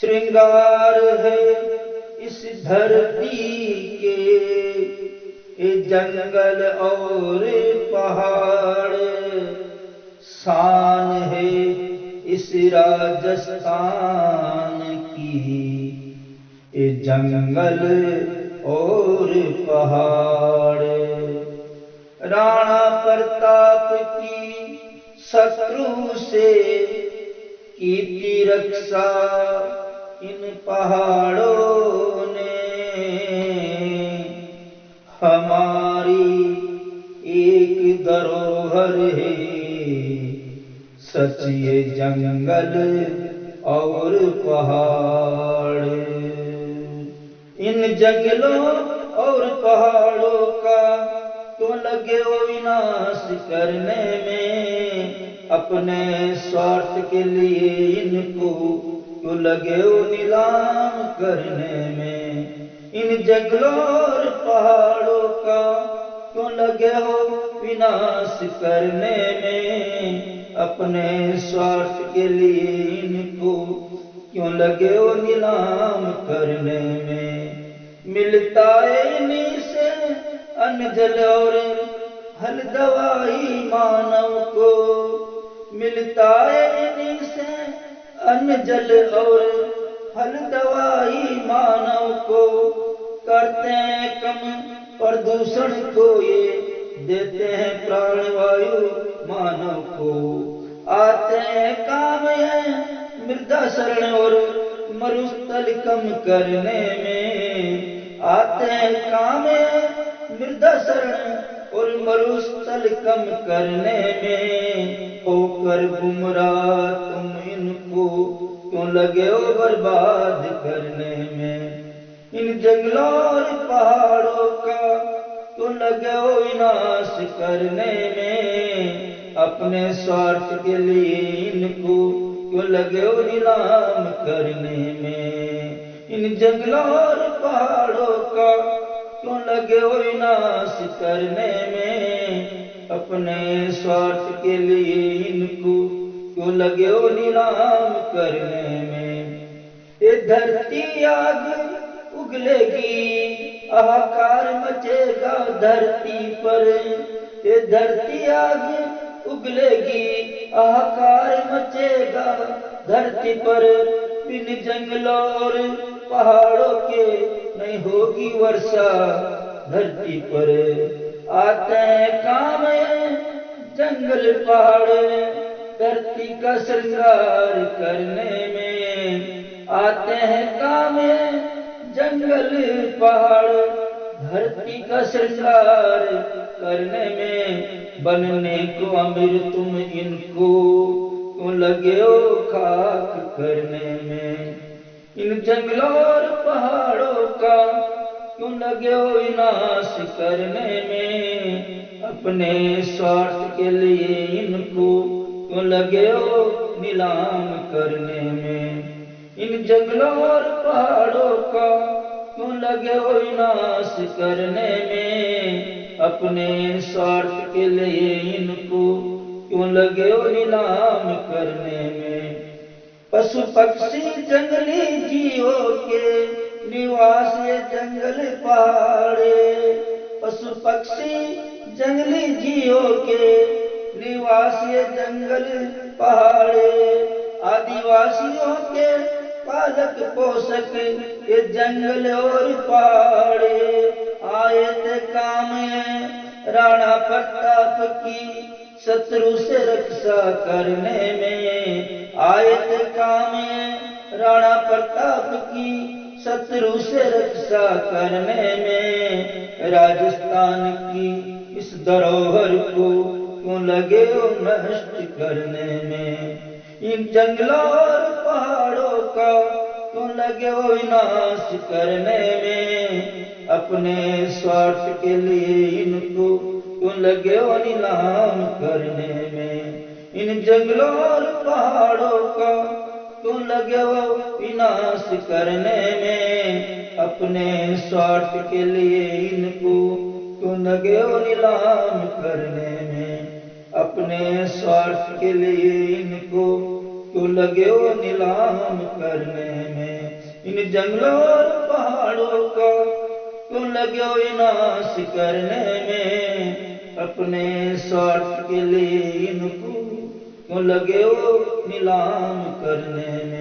श्रृंगार है इस धरती के ये जंगल और पहाड़, शान है इस राजस्थान की ये जंगल और पहाड़। राणा प्रताप की शत्रु से की थी रक्षा इन पहाड़ों ने, हमारी एक धरोहर है सच ये जंगल और पहाड़। इन जंगलों और पहाड़ों का क्यों लगे हो विनाश करने में, अपने स्वार्थ के लिए इनको क्यों लगे हो नीलाम करने में। इन जंगलों और पहाड़ों का क्यों लगे हो विनाश करने में, अपने स्वार्थ के लिए इनको क्यों लगे हो नीलाम करने में। मिलता है इन्हीं से अन्न जल और हल दवाई मानव को, मिलता है इन्हीं से अन्न जल और हल दवाई मानव को। करते हैं कम प्रदूषण को ये, देते हैं प्राणवायु मानव को। आते हैं काम है मृदा शरण और मरुस्थल कम करने में, आते हैं काम है मृदा शरण और मरुस्थल कम करने में। होकर गुमराह तुम इनको क्यों लगे हो बर्बाद करने में। इन जंगलों और पहाड़ों का क्यों लगे हो विनाश करने में, अपने स्वार्थ के लिए इनको क्यों लगे हो नीलाम करने में। इन जंगलों और पहाड़ों का क्यों लगे हो विनाश करने में, अपने स्वार्थ के लिए इनको क्यों लगे हो नीलाम करने में। ये धरती आग उगलेगी हाहाकार मचेगा धरती पर, ये धरती आग उगलेगी हाहाकार मचेगा धरती पर। बिन जंगलों और पहाड़ों के नहीं होगी वर्षा धरती पर। आते हैं काम जंगल पहाड़ धरती का श्रृंगार करने में, आते हैं काम जंगल पहाड़ धरती का श्रृंगार करने में। बनने को अमीर तुम इनको क्यों लगे हो खाक करने में। इन जंगलों और पहाड़ों का क्यों लगे हो विनाश करने में, अपने स्वार्थ के लिए इनको क्यों लगे हो नीलाम करने में। इन जंगलों और पहाड़ों का क्यों लगे हो विनाश करने में, अपने स्वार्थ के लिए इनको क्यों लगे हो नीलाम करने में। पशु पक्षी जंगली जीवों के निवास ये जंगल पहाड़े, पशु पक्षी जंगली जीवों के निवास ये जंगल पहाड़े। आदिवासियों के पालक पोषक ये जंगल और पहाड़े। आए थे काम राणा प्रताप की शत्रु से रक्षा करने में, आए थे काम राणा प्रताप की शत्रु से रक्षा करने में। राजस्थान की इस धरोहर को क्यों लगे हो नष्ट करने में। इन जंगलों और पहाड़ों का क्यों लगे हो विनाश करने में, अपने स्वार्थ के लिए इनको क्यों लगे हो नीलाम करने में। इन जंगलों और पहाड़ों का क्यों लगे हो विनाश करने में, अपने स्वार्थ के लिए इनको क्यों लगे हो नीलाम करने में। अपने स्वार्थ के लिए इनको क्यों लगे हो नीलाम करने में। ان جنگلوں اور پہاڑوں کا کیوں لگے ہو ناش کرنے میں، اپنے سوارتھ کے لیے ان کو کیوں لگے ہو نیلام کرنے میں۔